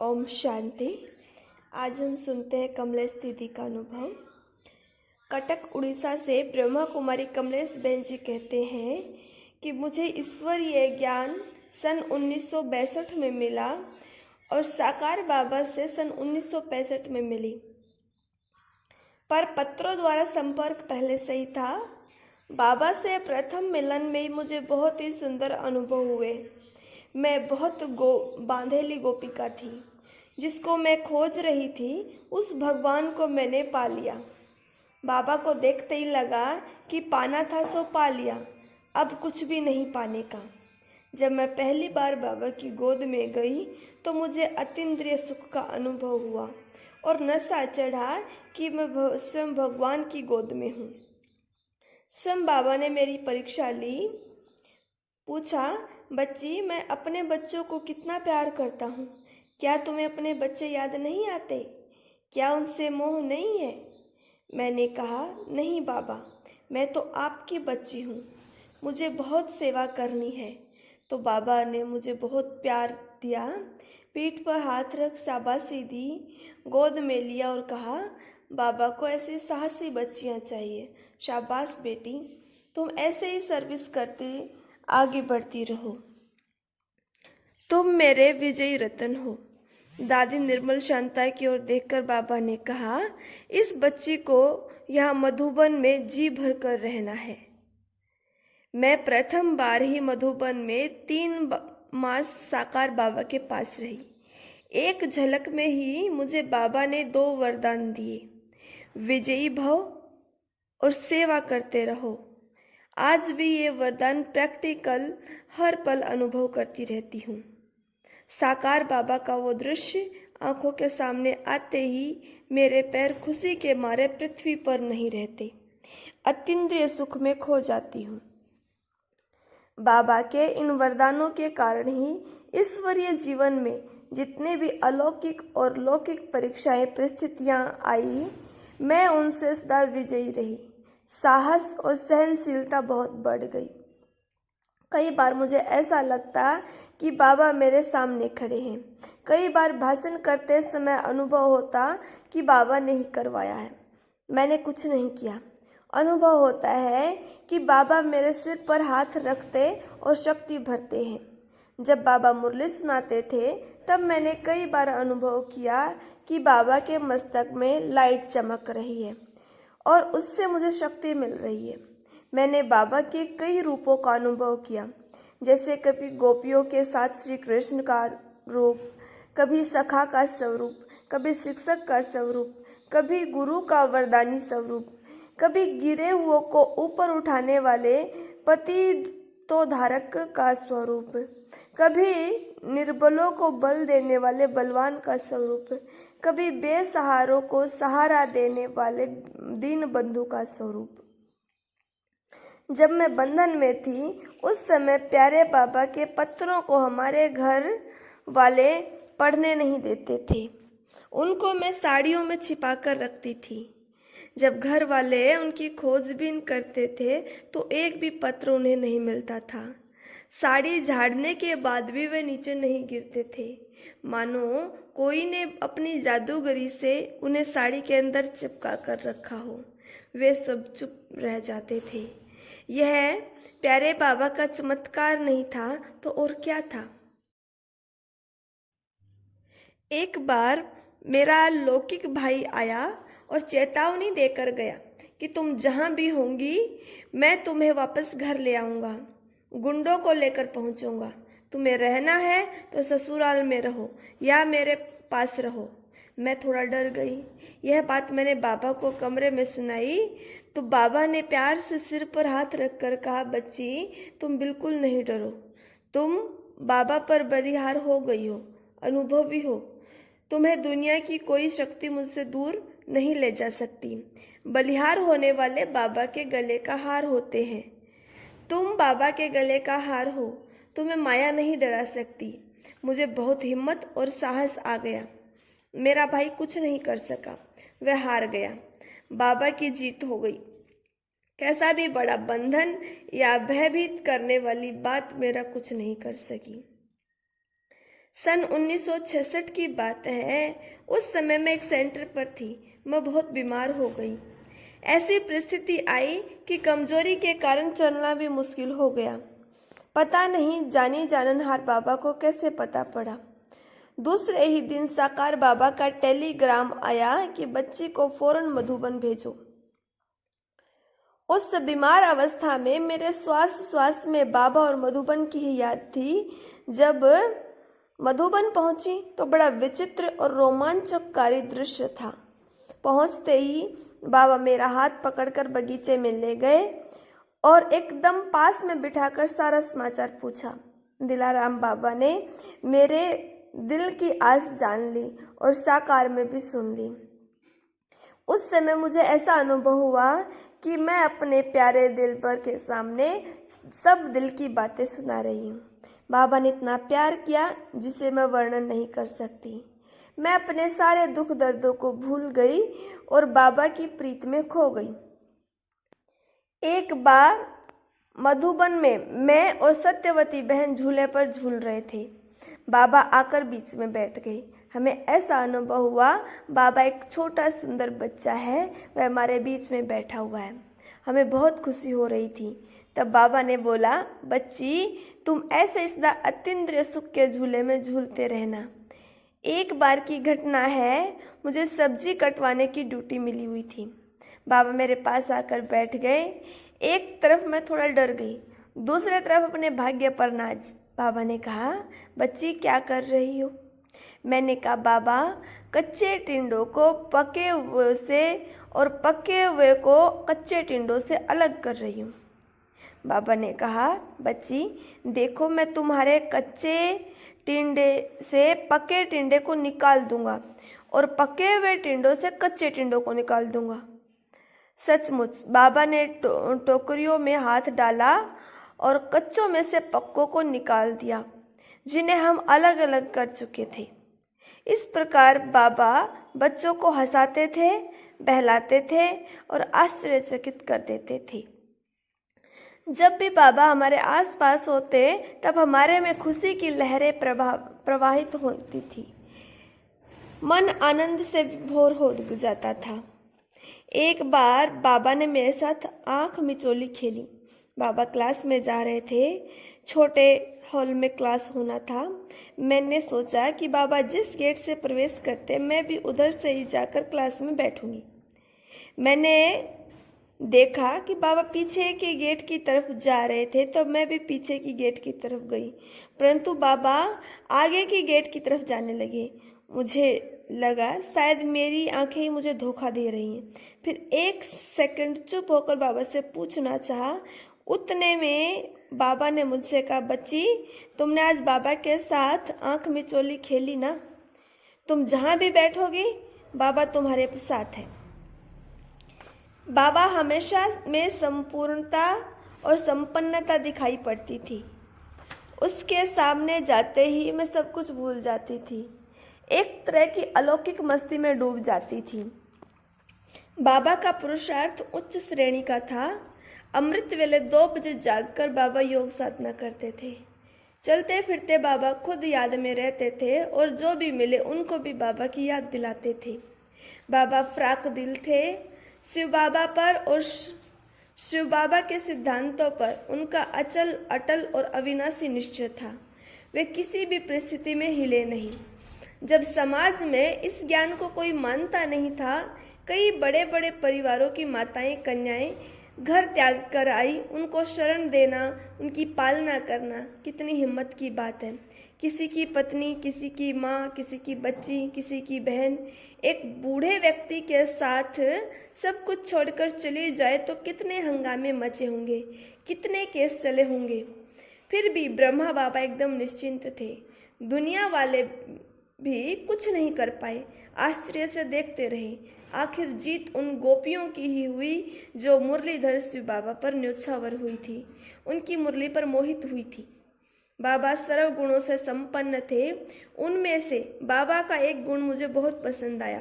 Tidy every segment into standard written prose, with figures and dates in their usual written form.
ओम शांति। आज हम सुनते हैं कमलेश दीदी का अनुभव। कटक उड़ीसा से ब्रह्मा कुमारी कमलेश बहन जी कहते हैं कि मुझे ईश्वरीय ज्ञान सन 1962 में मिला और साकार बाबा से सन 1965 में मिली, पर पत्रों द्वारा संपर्क पहले से ही था। बाबा से प्रथम मिलन में ही मुझे बहुत ही सुंदर अनुभव हुए। मैं बहुत बांधेली गोपिका थी जिसको मैं खोज रही थी। उस भगवान को मैंने पा लिया। बाबा को देखते ही लगा कि पाना था सो पा लिया, अब कुछ भी नहीं पाने का। जब मैं पहली बार बाबा की गोद में गई तो मुझे अतीन्द्रिय सुख का अनुभव हुआ और नशा चढ़ा कि मैं स्वयं भगवान की गोद में हूँ। स्वयं बाबा ने मेरी परीक्षा ली। पूछा, बच्ची, मैं अपने बच्चों को कितना प्यार करता हूँ। क्या तुम्हें अपने बच्चे याद नहीं आते? क्या उनसे मोह नहीं है? मैंने कहा, नहीं बाबा, मैं तो आपकी बच्ची हूँ, मुझे बहुत सेवा करनी है। तो बाबा ने मुझे बहुत प्यार दिया, पीठ पर हाथ रख शाबाशी दी, गोद में लिया और कहा, बाबा को ऐसी साहसी बच्चियाँ चाहिए। शाबाश बेटी, तुम ऐसे ही सर्विस करती आगे बढ़ती रहो, तुम मेरे विजयी रतन हो। दादी निर्मल शांता की ओर देखकर बाबा ने कहा, इस बच्ची को यहाँ मधुबन में जी भर कर रहना है। मैं प्रथम बार ही मधुबन में 3 मास साकार बाबा के पास रही। एक झलक में ही मुझे बाबा ने 2 वरदान दिए, विजयी भव और सेवा करते रहो। आज भी ये वरदान प्रैक्टिकल हर पल अनुभव करती रहती हूँ। साकार बाबा का वो दृश्य आंखों के सामने आते ही मेरे पैर खुशी के मारे पृथ्वी पर नहीं रहते, अतीन्द्रिय सुख में खो जाती हूँ। बाबा के इन वरदानों के कारण ही ईश्वरीय जीवन में जितने भी अलौकिक और लौकिक परीक्षाएं परिस्थितियां आई, मैं उनसे सदा विजयी रही। साहस और सहनशीलता बहुत बढ़ गई। कई बार मुझे ऐसा लगता कि बाबा मेरे सामने खड़े हैं। कई बार भाषण करते समय अनुभव होता कि बाबा ने ही करवाया है, मैंने कुछ नहीं किया। अनुभव होता है कि बाबा मेरे सिर पर हाथ रखते और शक्ति भरते हैं। जब बाबा मुरली सुनाते थे तब मैंने कई बार अनुभव किया कि बाबा के मस्तक में लाइट चमक रही है और उससे मुझे शक्ति मिल रही है। मैंने बाबा के कई रूपों का अनुभव किया, जैसे कभी गोपियों के साथ श्री कृष्ण का रूप, कभी सखा का स्वरूप, कभी शिक्षक का स्वरूप, कभी गुरु का वरदानी स्वरूप, कभी गिरे हुओं को ऊपर उठाने वाले पतितोद्धारक का स्वरूप, कभी निर्बलों को बल देने वाले बलवान का स्वरूप, कभी बेसहारों को सहारा देने वाले दीन बंधु का स्वरूप। जब मैं बंधन में थी उस समय प्यारे बाबा के पत्रों को हमारे घर वाले पढ़ने नहीं देते थे। उनको मैं साड़ियों में छिपा कर रखती थी। जब घर वाले उनकी खोजबीन करते थे तो एक भी पत्र उन्हें नहीं मिलता था। साड़ी झाड़ने के बाद भी वे नीचे नहीं गिरते थे, मानो कोई ने अपनी जादूगरी से उन्हें साड़ी के अंदर चिपका कर रखा हो। वे सब चुप रह जाते थे। यह प्यारे बाबा का चमत्कार नहीं था तो और क्या था। एक बार मेरा लौकिक भाई आया और चेतावनी देकर गया कि तुम जहाँ भी होंगी मैं तुम्हें वापस घर ले आऊँगा, गुंडों को लेकर पहुँचूंगा। तुम्हें रहना है तो ससुराल में रहो या मेरे पास रहो। मैं थोड़ा डर गई। यह बात मैंने बाबा को कमरे में सुनाई तो बाबा ने प्यार से सिर पर हाथ रखकर कहा, बच्ची, तुम बिल्कुल नहीं डरो, तुम बाबा पर बलिहार हो गई हो, अनुभवी हो। तुम्हें दुनिया की कोई शक्ति मुझसे दूर नहीं ले जा सकती। बलिहार होने वाले बाबा के गले का हार होते हैं। तुम बाबा के गले का हार हो, तुम्हें माया नहीं डरा सकती। मुझे बहुत हिम्मत और साहस आ गया। मेरा भाई कुछ नहीं कर सका, वह हार गया। बाबा की जीत हो गई। कैसा भी बड़ा बंधन या भयभीत करने वाली बात मेरा कुछ नहीं कर सकी। सन 1966 की बात है। उस समय मैं एक सेंटर पर थी। मैं बहुत बीमार हो गई। ऐसी परिस्थिति आई कि कमजोरी के कारण चलना भी मुश्किल हो गया। पता नहीं जानी जाननहार बाबा को कैसे पता पड़ा। दूसरे ही दिन साकार बाबा का टेलीग्राम आया कि बच्ची को फौरन मधुबन भेजो। उस बीमार अवस्था में मेरे श्वास में बाबा और मधुबन की ही याद थी। जब मधुबन पहुंची तो बड़ा विचित्र और रोमांचकारी दृश्य था। पहुंचते ही बाबा मेरा हाथ पकड़कर बगीचे में ले गए और एकदम पास में बिठाकर सारा समाचार पूछा। दिलाराम बाबा ने मेरे दिल की आस जान ली और साकार में भी सुन ली। उस समय मुझे ऐसा अनुभव हुआ कि मैं अपने प्यारे दिलबर के सामने सब दिल की बातें सुना रही हूँ। बाबा ने इतना प्यार किया जिसे मैं वर्णन नहीं कर सकती। मैं अपने सारे दुख दर्दों को भूल गई और बाबा की प्रीत में खो गई। एक बार मधुबन में मैं और सत्यवती बहन झूले पर झूल रहे थे। बाबा आकर बीच में बैठ गए। हमें ऐसा अनुभव हुआ बाबा एक छोटा सुंदर बच्चा है, वह हमारे बीच में बैठा हुआ है। हमें बहुत खुशी हो रही थी। तब बाबा ने बोला, बच्ची तुम ऐसे सदा अतीन्द्रिय सुख के झूले में झूलते रहना। एक बार की घटना है, मुझे सब्जी कटवाने की ड्यूटी मिली हुई थी। बाबा मेरे पास आकर बैठ गए। एक तरफ मैं थोड़ा डर गई, दूसरी तरफ अपने भाग्य पर नाज। बाबा ने कहा, बच्ची क्या कर रही हो? मैंने कहा, बाबा कच्चे टिंडों को पके हुए से और पके हुए को कच्चे टिंडों से अलग कर रही हूँ। बाबा ने कहा, बच्ची देखो मैं तुम्हारे कच्चे टिंडे से पके टिंडे को निकाल दूंगा और पके हुए टिंडों से कच्चे टिंडों को निकाल दूंगा। सचमुच बाबा ने टोकरियों में हाथ डाला और कच्चों में से पक्कों को निकाल दिया, जिन्हें हम अलग अलग कर चुके थे। इस प्रकार बाबा बच्चों को हंसाते थे, बहलाते थे और आश्चर्यचकित कर देते थे। जब भी बाबा हमारे आसपास होते तब हमारे में खुशी की लहरें प्रवाहित होती थी। मन आनंद से विभोर हो जाता था। एक बार बाबा ने मेरे साथ आंख मिचोली खेली। बाबा क्लास में जा रहे थे। छोटे हॉल में क्लास होना था। मैंने सोचा कि बाबा जिस गेट से प्रवेश करते मैं भी उधर से ही जाकर क्लास में बैठूंगी। मैंने देखा कि बाबा पीछे के गेट की तरफ जा रहे थे, तो मैं भी पीछे की गेट की तरफ गई, परंतु बाबा आगे की गेट की तरफ जाने लगे। मुझे लगा शायद मेरी आंखें ही मुझे धोखा दे रही हैं। फिर एक सेकंड चुप होकर बाबा से पूछना चाहा। उतने में बाबा ने मुझसे कहा, बच्ची तुमने आज बाबा के साथ आंख मिचोली खेली ना? तुम जहाँ भी बैठोगी बाबा तुम्हारे साथ है। बाबा हमेशा में संपूर्णता और संपन्नता दिखाई पड़ती थी। उसके सामने जाते ही मैं सब कुछ भूल जाती थी, एक तरह की अलौकिक मस्ती में डूब जाती थी। बाबा का पुरुषार्थ उच्च श्रेणी का था। अमृत वेले 2 बजे जागकर बाबा योग साधना करते थे। चलते फिरते बाबा खुद याद में रहते थे और जो भी मिले उनको भी बाबा की याद दिलाते थे। बाबा फ्राक दिल थे। शिव बाबा पर और शिव बाबा के सिद्धांतों पर उनका अटल और अविनाशी निश्चय था। वे किसी भी परिस्थिति में हिले नहीं। जब समाज में इस ज्ञान को कोई मानता नहीं था, कई बड़े बड़े परिवारों की माताएं कन्याएं घर त्याग कर आई। उनको शरण देना, उनकी पालना करना कितनी हिम्मत की बात है। किसी की पत्नी, किसी की माँ, किसी की बच्ची, किसी की बहन एक बूढ़े व्यक्ति के साथ सब कुछ छोड़कर चली जाए तो कितने हंगामे मचे होंगे, कितने केस चले होंगे। फिर भी ब्रह्मा बाबा एकदम निश्चिंत थे। दुनिया वाले भी कुछ नहीं कर पाए, आश्चर्य से देखते रहे। आखिर जीत उन गोपियों की ही हुई जो मुरलीधर शिव बाबा पर न्योछावर हुई थी, उनकी मुरली पर मोहित हुई थी। बाबा सर्व गुणों से संपन्न थे। उनमें से बाबा का एक गुण मुझे बहुत पसंद आया।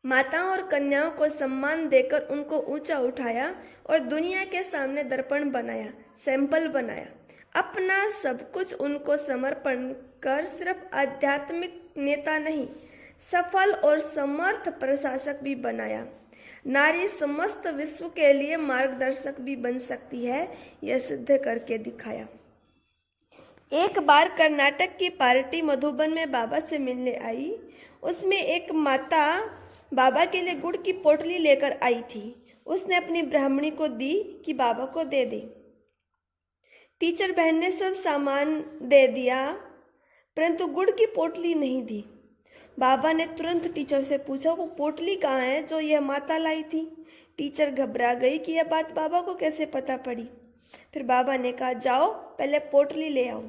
माताओं और कन्याओं को सम्मान देकर उनको ऊंचा उठाया और दुनिया के सामने दर्पण बनाया, सैंपल बनाया। अपना सब कुछ उनको समर्पण बनकर सिर्फ आध्यात्मिक नेता नहीं, सफल और समर्थ प्रशासक भी बनाया। नारी समस्त विश्व के लिए मार्गदर्शक भी बन सकती है, यह सिद्ध करके दिखाया। एक बार कर्नाटक की पार्टी मधुबन में बाबा से मिलने आई। उसमें एक माता बाबा के लिए गुड़ की पोटली लेकर आई थी। उसने अपनी ब्राह्मणी को दी कि बाबा को दे दे। टीचर बहन ने सब सामान दे दिया, परंतु गुड़ की पोटली नहीं दी। बाबा ने तुरंत टीचर से पूछा, वो पोटली कहाँ है जो यह माता लाई थी? टीचर घबरा गई कि यह बात बाबा को कैसे पता पड़ी। फिर बाबा ने कहा, जाओ पहले पोटली ले आओ।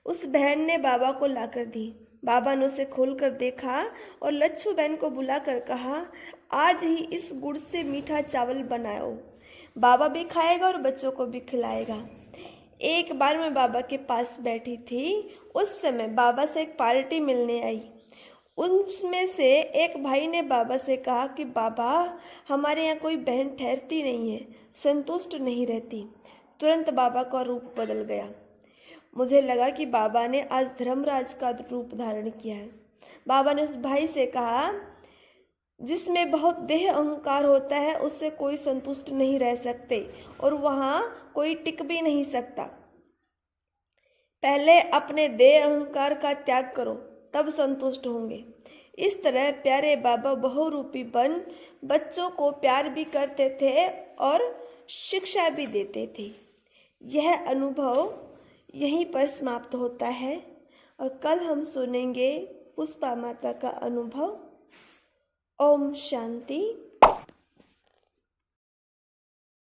उस बहन ने बाबा को लाकर दी। बाबा ने उसे खोलकर देखा और लच्छू बहन को बुलाकर कहा, आज ही इस गुड़ से मीठा चावल बनाओ, बाबा भी खाएगा और बच्चों को भी खिलाएगा। एक बार मैं बाबा के पास बैठी थी। उस समय बाबा से एक पार्टी मिलने आई। उनमें से एक भाई ने बाबा से कहा कि बाबा, हमारे यहाँ कोई बहन ठहरती नहीं है, संतुष्ट नहीं रहती। तुरंत बाबा का रूप बदल गया। मुझे लगा कि बाबा ने आज धर्मराज का रूप धारण किया है। बाबा ने उस भाई से कहा, जिसमें बहुत देह अहंकार होता है उससे कोई संतुष्ट नहीं रह सकते और वहाँ कोई टिक भी नहीं सकता। पहले अपने देह अहंकार का त्याग करो, तब संतुष्ट होंगे। इस तरह प्यारे बाबा बहुरूपी बन बच्चों को प्यार भी करते थे और शिक्षा भी देते थे। यह अनुभव यहीं पर समाप्त होता है और कल हम सुनेंगे पुष्पा माता का अनुभव। ओम शांति।